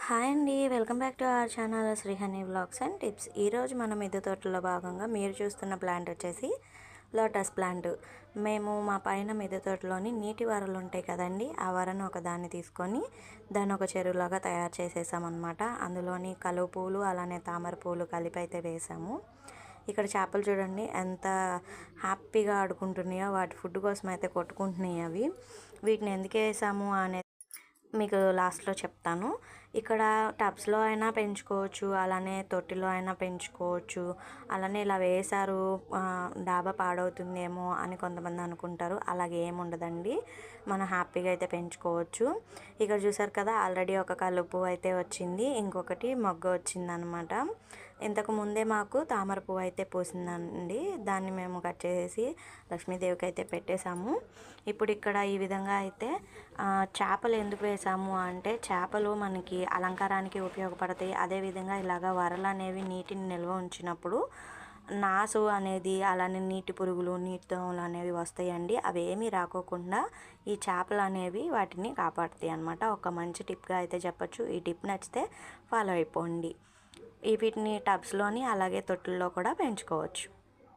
Hi అండి. Welcome back to our channel Srihani vlogs and tips. ఈరోజు మన మిద్దె తోటలో భాగంగా మీరు చూస్తున్న ప్లాంట్ వచ్చేసి లోటస్ ప్లాంట్. మేము మా పైన మిద్దె తోటలోని నీటి వరలు ఉంటాయి కదండి, ఆ వరను ఒక దాన్ని తీసుకొని దాన్ని ఒక చెరువులాగా తయారు చేసేసామన్నమాట. అందులోని కలువ పూలు అలానే తామర పూలు కలిపి అయితే వేసాము. ఇక్కడ చేపలు చూడండి ఎంత హ్యాపీగా ఆడుకుంటున్నాయో, వాటి ఫుడ్ కోసం అయితే కొట్టుకుంటున్నాయి అవి. వీటిని ఎందుకు వేసాము అనేది మీకు లాస్ట్లో చెప్తాను. ఇక్కడ టబ్స్లో అయినా పెంచుకోవచ్చు, అలానే తొట్టిలో అయినా పెంచుకోవచ్చు. అలానే ఇలా వేశారు డాబా పాడవుతుందేమో అని కొంతమంది అనుకుంటారు. అలాగే ఏముండదండి, మనం హ్యాపీగా అయితే పెంచుకోవచ్చు. ఇక్కడ చూసారు కదా, ఆల్రెడీ ఒక కలుపు అయితే వచ్చింది, ఇంకొకటి మొగ్గ వచ్చిందనమాట. ఇంతకు ముందే మాకు తామర పువ్వు అయితే పూసిందండి, దాన్ని మేము కట్ చేసి లక్ష్మీదేవికి అయితే పెట్టేశాము. ఇప్పుడు ఇక్కడ ఈ విధంగా అయితే చేపలు ఎందుకు వేసాము అంటే, చేపలు మనకి అలంకారానికి ఉపయోగపడతాయి. అదేవిధంగా ఇలాగ వరలు అనేవి నీటిని నిల్వ ఉంచినప్పుడు నాసు అనేది, అలానే నీటి పురుగులు, నీటి దోమలు అనేవి వస్తాయండి. అవి ఏమీ రాకోకుండా ఈ చేపలు అనేవి వాటిని కాపాడుతాయి అన్నమాట. ఒక మంచి టిప్గా అయితే చెప్పచ్చు. ఈ టిప్ నచ్చితే ఫాలో అయిపోండి. వీటిని టబ్స్లోని అలాగే తొట్టుల్లో కూడా పెంచుకోవచ్చు.